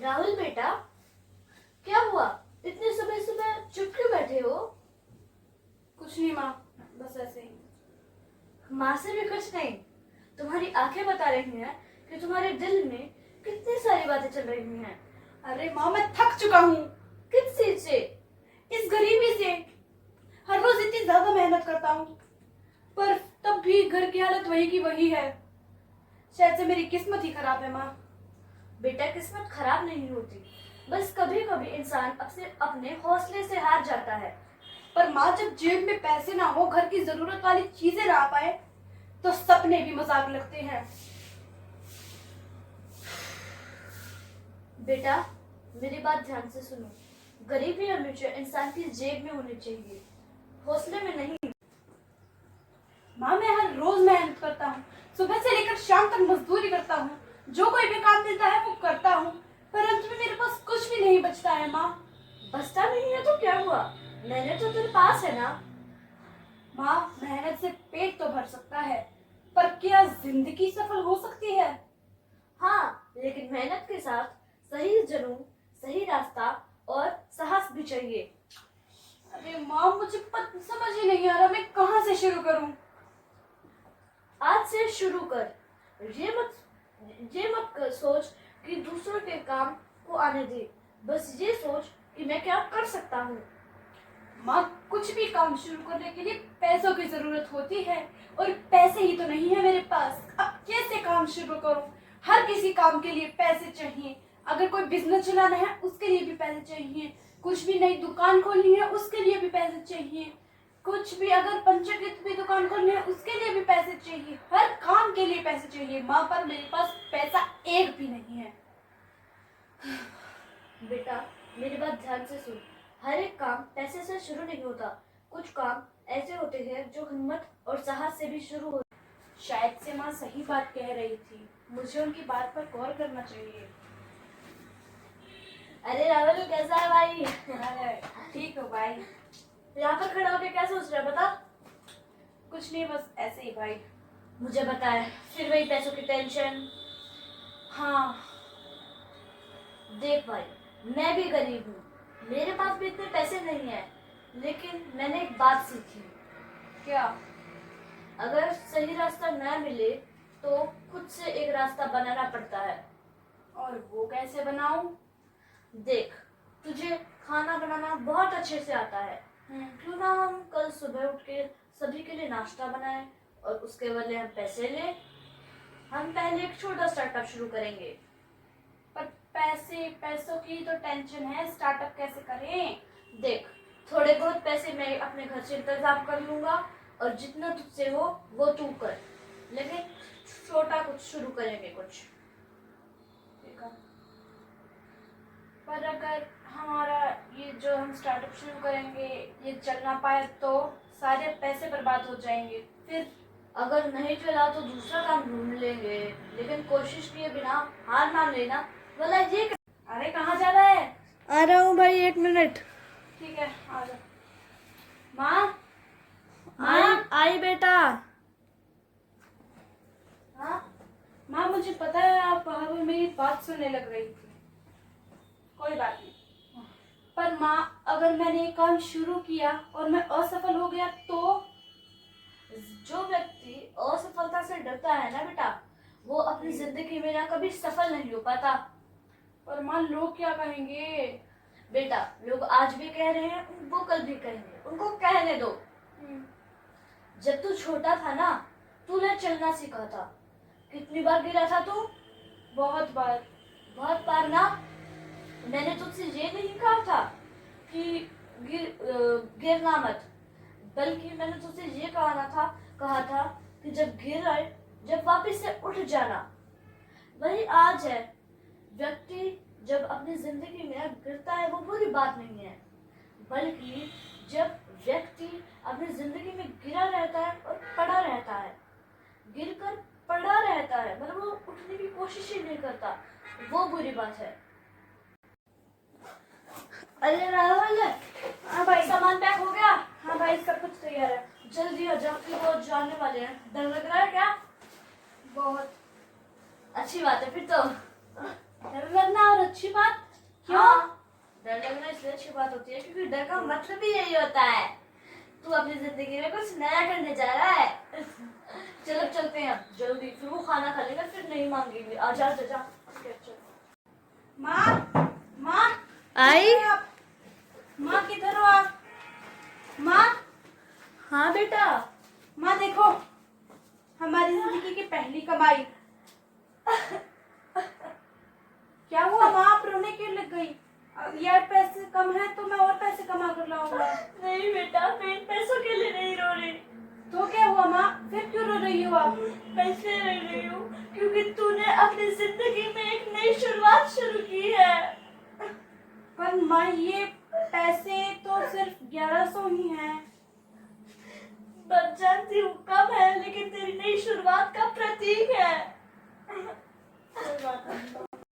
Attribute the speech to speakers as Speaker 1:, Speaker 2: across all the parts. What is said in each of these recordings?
Speaker 1: राहुल बेटा, क्या हुआ? इतने सुबह सुबह चुप क्यों बैठे हो?
Speaker 2: कुछ नहीं माँ, बस ऐसे ही।
Speaker 1: माँ से भी कुछ नहीं। तुम्हारी आंखें बता रही हैं कि तुम्हारे दिल में कितनी सारी बातें चल रही हैं।
Speaker 2: अरे माँ, मैं थक चुका हूँ
Speaker 1: किस चीज से?
Speaker 2: इस गरीबी से। हर रोज इतनी ज्यादा मेहनत करता हूँ, पर तब भी घर की हालत वही की वही है। शायद से मेरी किस्मत ही खराब है माँ।
Speaker 1: बेटा, किस्मत खराब नहीं होती, बस कभी कभी इंसान अपने हौसले से हार जाता है।
Speaker 2: पर माँ, जब जेब में पैसे ना हो, घर की जरूरत वाली चीजें ना आ पाए, तो सपने भी मजाक लगते हैं।
Speaker 1: बेटा, मेरी बात ध्यान से सुनो। गरीबी हमेशा इंसान की जेब में होनी चाहिए, हौसले में नहीं।
Speaker 2: माँ, मैं हर रोज मेहनत करता हूँ, सुबह से लेकर शाम तक मजदूरी करता हूँ, जो कोई भी काम मिलता है वो करता हूँ, पर अंत में मेरे पास कुछ भी नहीं बचता है माँ।
Speaker 1: बचता नहीं है तो क्या हुआ? मैंने तो तेरे पास है ना।
Speaker 2: माँ, मेहनत से पेट तो भर सकता है, पर क्या जिंदगी सफल हो सकती है?
Speaker 1: हाँ, लेकिन मेहनत के साथ सही जुनून, सही रास्ता और साहस भी चाहिए।
Speaker 2: अरे माँ, मुझे समझ ही नहीं आ रहा, मैं कहाँ से शुरू करूँ?
Speaker 1: आज से शुरू कर। ये मत सोच कि दूसरों के काम को आने दे। बस ये सोच कि मैं क्या कर सकता हूँ।
Speaker 2: माँ, कुछ भी काम शुरू करने के लिए पैसों की जरूरत होती है, और पैसे ही तो नहीं है मेरे पास। अब कैसे काम शुरू करूँ? हर किसी काम के लिए पैसे चाहिए। अगर कोई बिजनेस चलाना है उसके लिए भी पैसे चाहिए, कुछ भी नई दुकान खोलनी है उसके लिए भी पैसे चाहिए, कुछ भी अगर पंचर की भी दुकान खोलनी है उसके लिए भी पैसे चाहिए। हर काम के लिए पैसे चाहिए माँ, पर मेरे पास पैसा एक भी नहीं है।
Speaker 1: बेटा, मेरी बात ध्यान से सुन। हर एक काम पैसे से शुरू नहीं होता। कुछ काम ऐसे होते हैं जो हिम्मत और साहस से भी शुरू होते।
Speaker 2: शायद से माँ सही बात कह रही थी, मुझे उनकी बात पर गौर करना चाहिए।
Speaker 1: अरे राहुल, कैसा है भाई?
Speaker 2: अरे ठीक हो भाई।
Speaker 1: यहाँ पर खड़ा होकर क्या सोच रहा है बता?
Speaker 2: कुछ नहीं, बस ऐसे ही भाई।
Speaker 1: मुझे बताया, फिर वही पैसों की टेंशन।
Speaker 2: हाँ।
Speaker 1: देख भाई, मैं भी गरीब हूँ, मेरे पास भी इतने पैसे नहीं है, लेकिन मैंने एक बात सीखी।
Speaker 2: क्या?
Speaker 1: अगर सही रास्ता न मिले तो खुद से एक रास्ता बनाना पड़ता है।
Speaker 2: और वो कैसे बनाऊं?
Speaker 1: देख, तुझे खाना बनाना बहुत अच्छे से आता है। क्यों ना हम कल सुबह उठ के सभी के लिए नाश्ता बनाएं और उसके बदले हम पैसे लें। हम पहले एक छोटा स्टार्टअप शुरू करेंगे।
Speaker 2: पर पैसों की तो टेंशन है, स्टार्टअप कैसे करें?
Speaker 1: देख, थोड़े बहुत पैसे मैं अपने घर से इंतजाम कर लूंगा और जितना तुझसे हो वो तू कर, लेकिन छोटा कुछ शुरू करेंगे कुछ।
Speaker 2: ठीक है। पर अगर हमारा ये जो हम स्टार्टअप शुरू करेंगे ये चल ना पाए तो सारे पैसे बर्बाद हो जाएंगे। फिर
Speaker 1: अगर नहीं चला तो दूसरा काम ढूंढ लेंगे, लेकिन कोशिश किए बिना हार मान लेना भला ये।
Speaker 2: अरे कहाँ जा रहा है?
Speaker 1: आ रहा हूँ भाई, 1 मिनट।
Speaker 2: ठीक है, आ जा। माँ,
Speaker 1: आई बेटा।
Speaker 2: हाँ माँ, मुझे पता है आप बाहर में मेरी बात सुनने लग रही थी। कोई बात नहीं। पर माँ, अगर मैंने ये काम शुरू किया और मैं असफल हो गया तो?
Speaker 1: जो व्यक्ति असफलता से डरता है ना बेटा, वो अपनी जिंदगी में ना कभी सफल नहीं हो पाता।
Speaker 2: पर माँ, लोग क्या कहेंगे?
Speaker 1: बेटा, लोग आज भी कह रहे हैं, वो कल भी कहेंगे, उनको कहने दो। जब तू छोटा था ना, तूने चलना सीखा था। कितनी बार गिरा था तू?
Speaker 2: बहुत बार।
Speaker 1: बहुत बार ना। मैंने तुझसे ये नहीं कहा था कि गिरना मत, बल्कि मैंने तुझसे ये कहा था कि जब गिर आए जब वापस से उठ जाना। वही आज है। व्यक्ति जब अपनी जिंदगी में गिरता है वो बुरी बात नहीं है, बल्कि जब व्यक्ति अपनी जिंदगी में गिरा रहता है और पड़ा रहता है, गिरकर पड़ा रहता है, मतलब वो उठने की कोशिश ही नहीं करता, वो बुरी बात है। अरे राहुल,
Speaker 2: हाँ भाई।
Speaker 1: सामान पैक हो गया?
Speaker 2: हाँ भाई, सब कुछ तैयार है।
Speaker 1: जल्दी हो जाओ, फिर वो जाने वाले हैं। डर लग रहा है क्या?
Speaker 2: बहुत।
Speaker 1: अच्छी बात है फिर तो।
Speaker 2: डर लगना और अच्छी बात क्यों?
Speaker 1: हाँ, डर लगना इसलिए अच्छी बात होती है क्योंकि डर का मतलब ही यही होता है तू अपनी जिंदगी में कुछ नया करने जा रहा है। चलो चलते हैं अब जल्दी, फिर वो खाना खा लेगा फिर नहीं मांगेंगे। आ जा जा जा।
Speaker 2: माँ, माँ,
Speaker 1: आई?
Speaker 2: किधर हो आप? माँ किधर हो आप? माँ,
Speaker 1: हाँ बेटा।
Speaker 2: माँ देखो, हमारी जिंदगी की पहली कमाई। क्या हुआ माँ, आप रोने क्यों लग गई? यार पैसे कम है तो मैं और पैसे कमा कर लाऊंगा।
Speaker 1: नहीं बेटा, मैं इन पैसों के लिए नहीं रो रही।
Speaker 2: तो क्या हुआ माँ, फिर क्यों रो रही हो आप?
Speaker 1: मैं इसलिए रो रही हूँ क्योंकि तूने अपनी जिंदगी में एक नई शुरुआत शुरू की है।
Speaker 2: पर माँ ये पैसे तो सिर्फ 1100 ही हैं।
Speaker 1: बस जानती हूँ कम है, लेकिन तेरी नई शुरुआत का प्रतीक है।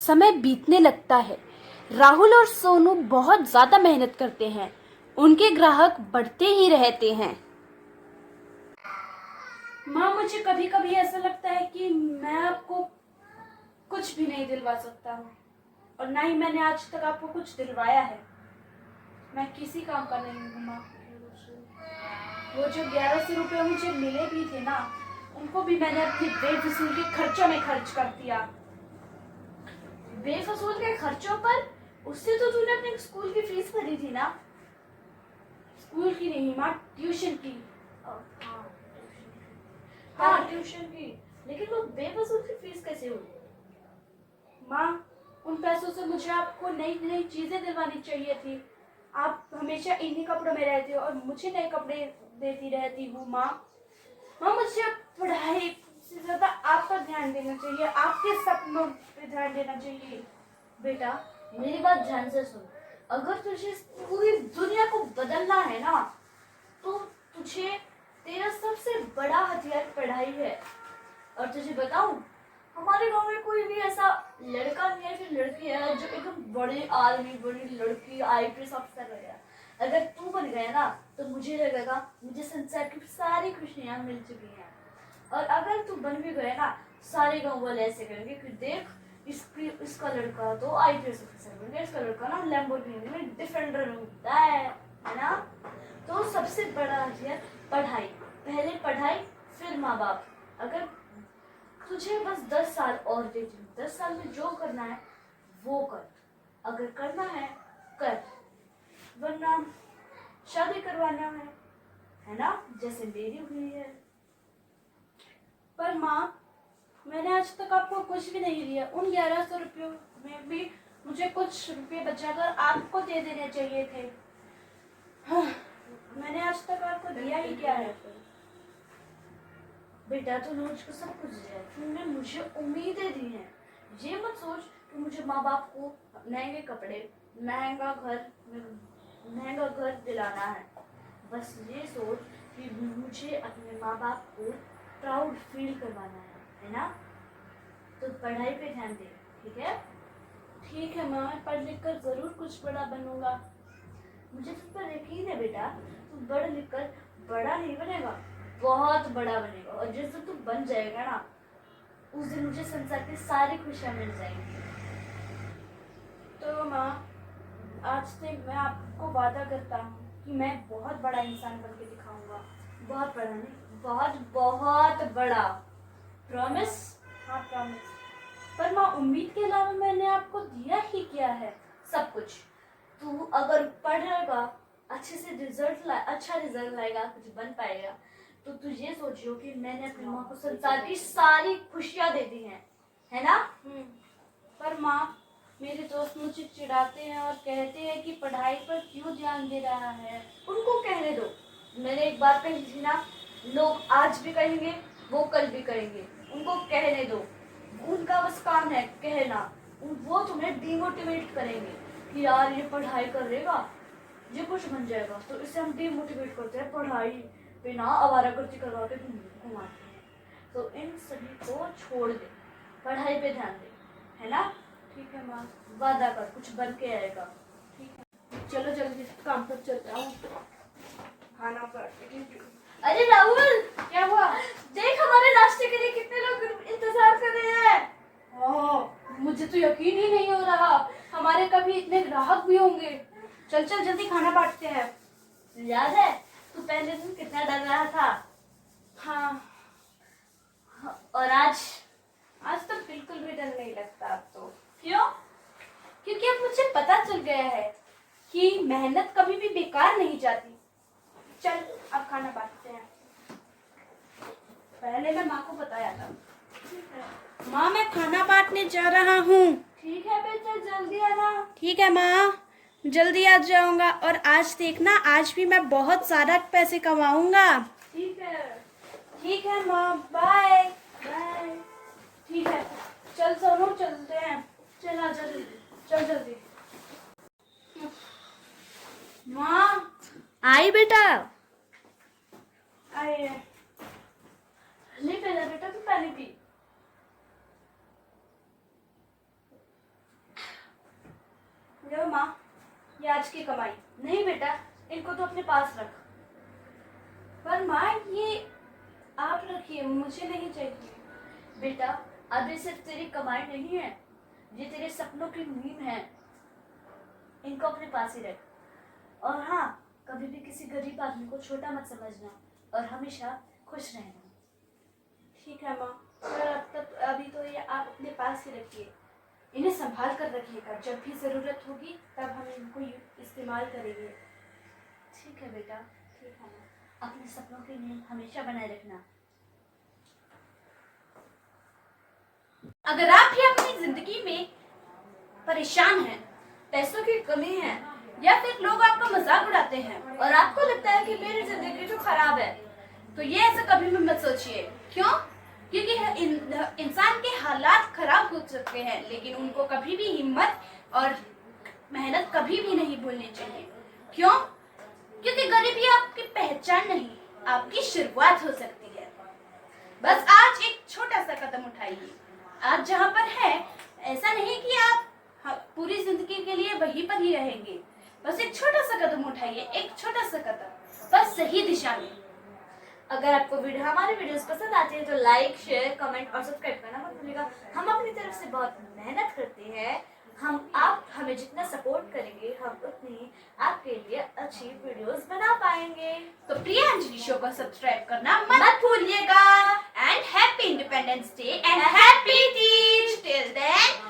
Speaker 2: समय बीतने लगता है। राहुल और सोनू बहुत ज्यादा मेहनत करते हैं। उनके ग्राहक बढ़ते ही रहते हैं। माँ मुझे कभी कभी ऐसा लगता है कि मैं आपको कुछ भी नहीं दिलवा सकता हूँ, और ना ही मैंने आज तक आपको कुछ दिलवाया है। मैं किसी काम का नहीं हूँ माँ। वो जो 1100 रुपये मुझे मिले भी थे ना, उनको भी मैंने अपनी बेफिजूल के खर्चों में खर्च कर दिया।
Speaker 1: बेफजूल के खर्चों पर? उससे तो तूने अपने स्कूल की फीस भरी थी ना।
Speaker 2: स्कूल की नहीं माँ, ट्यूशन की।
Speaker 1: हाँ ट्यूशन की, लेकिन वो बेफजूल की फीस कैसे हुई?
Speaker 2: माँ उन पैसों से मुझे आपको नई नई चीजें दिलवानी चाहिए थी। आप हमेशा इन्हीं कपड़ों में रहते हो और मुझे नए कपड़े देती रहती हूँ माँ। माँ मुझे पढ़ाई से ज्यादा आप पर ध्यान देना चाहिए, आपके सपनों पे ध्यान देना चाहिए।
Speaker 1: बेटा मेरी बात ध्यान से सुन। अगर तुझे पूरी दुनिया को बदलना है ना, तो तुझे तेरा सबसे बड़ा हथियार पढ़ाई है। और तुझे बताऊं, हमारे गांव में कोई भी ऐसा लड़का नहीं है फिर लड़की है जो एकदम बड़ी आर्मी, बड़ी लड़की, आईपीएस ऑफिसर वगैरह। अगर तू बन गया ना तो मुझे लगेगा मुझे संसार की सारी खुशियां मिल चुकी हैं। और अगर तू बन भी गया ना, सारे गांव वाले ऐसे करेंगे कि देख इसका लड़का तो आईपीएस ऑफिसर बन गया, इसका लड़का ना लैम्बोर्गिनी में डिफेंडर में उड़ता है ना। तो सबसे बड़ा हथियार पढ़ाई। पहले पढ़ाई फिर माँ बाप। अगर तुझे बस 10 साल और दे दूं, 10 साल में जो करना है वो कर। अगर करना है कर, वरना शादी करवाना है ना, जैसे मेरी हुई है।
Speaker 2: पर माँ मैंने आज तक आपको कुछ भी नहीं दिया। उन 1100 रुपयों में भी मुझे कुछ रुपए बचाकर आपको दे देने चाहिए थे। हाँ, मैंने आज तक आपको दिया ही क्या है?
Speaker 1: बेटा तूने मुझको सब कुछ दिया है, तूने मुझे उम्मीदें दी हैं। ये मत सोच कि मुझे माँ बाप को महंगे कपड़े, महंगा घर दिलाना है। बस ये सोच कि मुझे अपने माँ बाप को प्राउड फील करवाना है ना। तो पढ़ाई पे ध्यान दे, ठीक है?
Speaker 2: ठीक है माँ, मैं पढ़ लिख कर जरूर कुछ बड़ा बनूंगा।
Speaker 1: मुझे तुझ पर यकीन है बेटा, तू पढ़ लिख कर बड़ा नहीं बनेगा, बहुत बड़ा बनेगा। और जिस दिन तू बन जाएगा ना, उस दिन मुझे संसार की सारी खुशियां मिल जाएंगी।
Speaker 2: तो माँ आज से मैं आपको वादा करता हूँ कि मैं बहुत बड़ा इंसान बन के दिखाऊंगा।
Speaker 1: बहुत बड़ा नहीं, बहुत बहुत बड़ा। प्रॉमिस?
Speaker 2: हाँ प्रॉमिस। पर माँ उम्मीद के अलावा मैंने आपको दिया ही क्या है?
Speaker 1: सब कुछ। तू अगर पढ़ेगा, अच्छा रिजल्ट लाएगा, कुछ बन पाएगा, तो तू ये सोचियो कि मैंने अपनी माँ को संसार की सारी खुशियां दे दी हैं, है ना?
Speaker 2: पर माँ मेरे दोस्त मुझे चिढ़ाते हैं और कहते हैं कि पढ़ाई पर क्यों ध्यान दे रहा है।
Speaker 1: उनको कहने दो। मैंने एक बात कही थी ना, लोग आज भी कहेंगे, वो कल भी कहेंगे। उनको कहने दो, उनका बस काम है कहना। वो तुम्हें डिमोटिवेट करेंगे कि यार ये पढ़ाई करेगा, ये कुछ बन जाएगा। तो इससे हम डिमोटिवेट करते हैं, पढ़ाई पे ना आवारागर्दी करवा के घुमाते हैं। तो इन सभी को छोड़ दे, पढ़ाई पे ध्यान दे, है ना?
Speaker 2: ठीक है माँ।
Speaker 1: वादा कर, कुछ बन के आएगा।
Speaker 2: ठीक है, चलो जल्दी काम पर चलता हूँ। खाना पर।
Speaker 1: अरे राहुल,
Speaker 2: क्या हुआ?
Speaker 1: देख हमारे नाश्ते के लिए कितने लोग इंतजार कर रहे हैं।
Speaker 2: ओह, मुझे तो यकीन ही नहीं अभी इतने ग्राहक भी होंगे। चल चल जल्दी खाना बांटते हैं।
Speaker 1: याद है तू पहले दिन कितना डर रहा था?
Speaker 2: हाँ,
Speaker 1: और आज?
Speaker 2: आज तो बिल्कुल भी डर नहीं लगता अब तो।
Speaker 1: क्यों?
Speaker 2: क्योंकि अब मुझे पता चल गया है कि मेहनत कभी भी बेकार नहीं जाती। चल अब खाना बांटते हैं। पहले मैं माँ को बताया था। माँ मैं खाना बांटने जा रहा हूँ।
Speaker 1: ठीक है बेटा, जल्दी आना।
Speaker 2: ठीक है माँ, जल्दी आ जाऊंगा। और आज देखना, आज भी मैं बहुत सारा पैसे कमाऊंगा।
Speaker 1: ठीक है।
Speaker 2: ठीक है माँ, बाय।
Speaker 1: बाय।
Speaker 2: ठीक है, चल सोनू चलते हैं।
Speaker 1: चल आ जल्दी।
Speaker 2: चल जल्दी। माँ
Speaker 1: आई बेटा।
Speaker 2: आइए।
Speaker 1: ले पहले बेटा, तू पानी पी।
Speaker 2: लो माँ, ये आज की कमाई।
Speaker 1: नहीं बेटा, इनको तो अपने पास रख।
Speaker 2: पर माँ ये आप रखिए, मुझे नहीं चाहिए।
Speaker 1: बेटा, अब ये सिर्फ तेरी कमाई नहीं है, ये तेरे सपनों की नींव है। इनको अपने पास ही रख। और हाँ, कभी भी किसी गरीब आदमी को छोटा मत समझना और हमेशा खुश रहना।
Speaker 2: ठीक है माँ, पर अब तक अभी तो ये आप अपने पास ही रखिए। इन्हें संभाल कर रखिएगा, जब भी ज़रूरत होगी तब हम इनको इस्तेमाल करेंगे।
Speaker 1: ठीक है बेटा।
Speaker 2: ठीक है माँ।
Speaker 1: अपने सपनों की नींव हमेशा बनाए रखना।
Speaker 2: अगर आप भी अपनी जिंदगी में परेशान हैं,
Speaker 1: पैसों की कमी है
Speaker 2: या फिर लोग आपका मजाक उड़ाते हैं,
Speaker 1: और आपको लगता है कि मेरी जिंदगी तो खराब है,
Speaker 2: तो ये ऐसा कभी भी मत सोचिए। क्यों? क्योंकि इंसान के हालात खराब हो सकते हैं, लेकिन उनको कभी भी हिम्मत और मेहनत कभी भी नहीं भूलनी चाहिए। क्यों? क्योंकि गरीबी आपकी पहचान नहीं, आपकी शुरुआत हो सकती है। बस आज एक छोटा सा कदम उठाइए। आज जहाँ पर है, ऐसा नहीं कि आप पूरी जिंदगी के लिए वहीं पर ही रहेंगे। बस एक छोटा सा कदम उठाइए, एक छोटा सा कदम, बस सही दिशा में।
Speaker 1: अगर आपको हमारे वीडियोस पसंद आती है तो लाइक, शेयर, कमेंट और सब्सक्राइब करना मत भूलिएगा। हम अपनी तरफ से बहुत मेहनत करते हैं। आप हमें जितना सपोर्ट करेंगे, हम उतनी आपके लिए अच्छी वीडियोस बना पाएंगे।
Speaker 2: तो प्रिया अंजलि शो को सब्सक्राइब करना मत भूलिएगा। And happy independence day and happy Teej. Till then